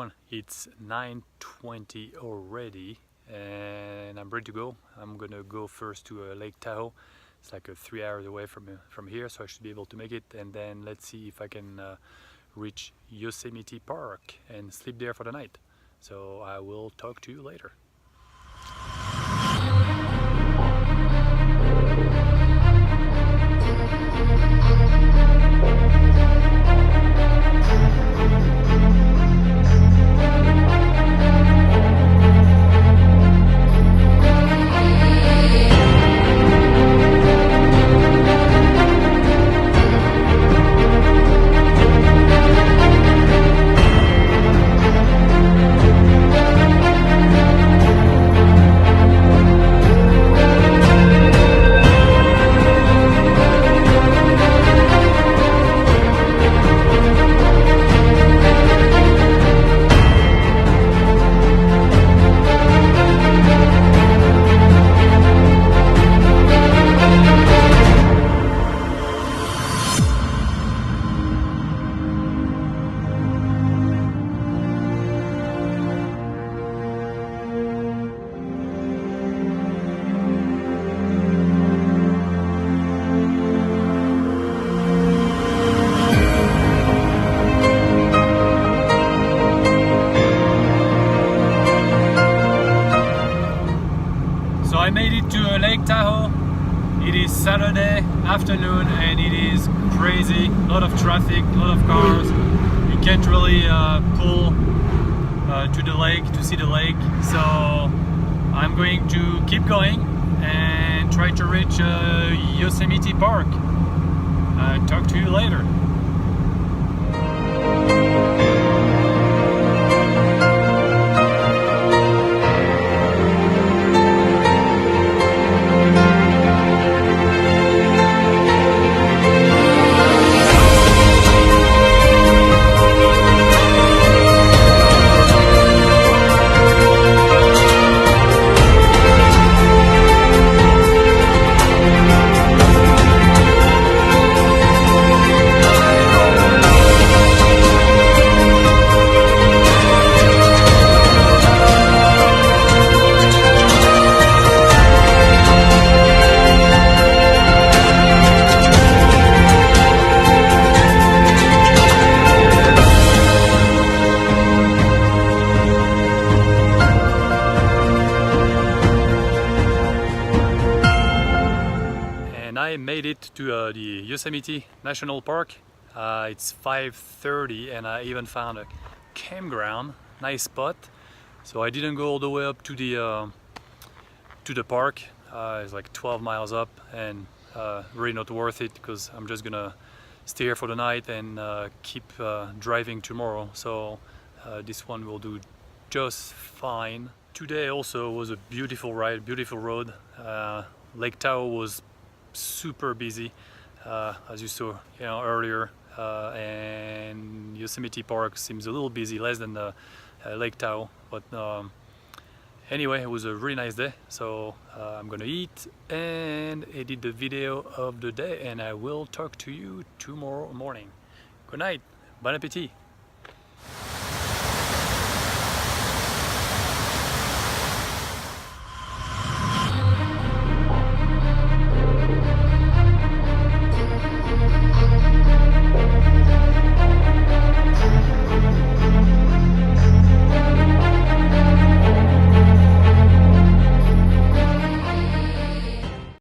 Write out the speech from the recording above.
everyone, it's 9:20 already and I'm ready to go. I'm gonna go first to Lake Tahoe. It's like 3 hours away from here, so I should be able to make it, and then let's see if I can reach Yosemite Park and sleep there for the night. So I will talk to you later. I made it to Lake Tahoe. It is Saturday afternoon and it is crazy. A lot of traffic, a lot of cars. You can't really pull to the lake to see the lake. So I'm going to keep going and try to reach Yosemite Park. Talk to you later. I made it to the Yosemite National Park. It's 5:30 and I even found a campground, nice spot. So I didn't go all the way up to the park. It's like 12 miles up and really not worth it because I'm just gonna stay here for the night and keep driving tomorrow. So this one will do just fine. Today also was a beautiful ride, beautiful road. Lake Tahoe was super busy, as you saw earlier, and Yosemite Park seems a little busy, less than Lake Tahoe, but anyway, it was a really nice day. So I'm gonna eat and edit the video of the day, and I will talk to you tomorrow morning. Good night, bon appétit.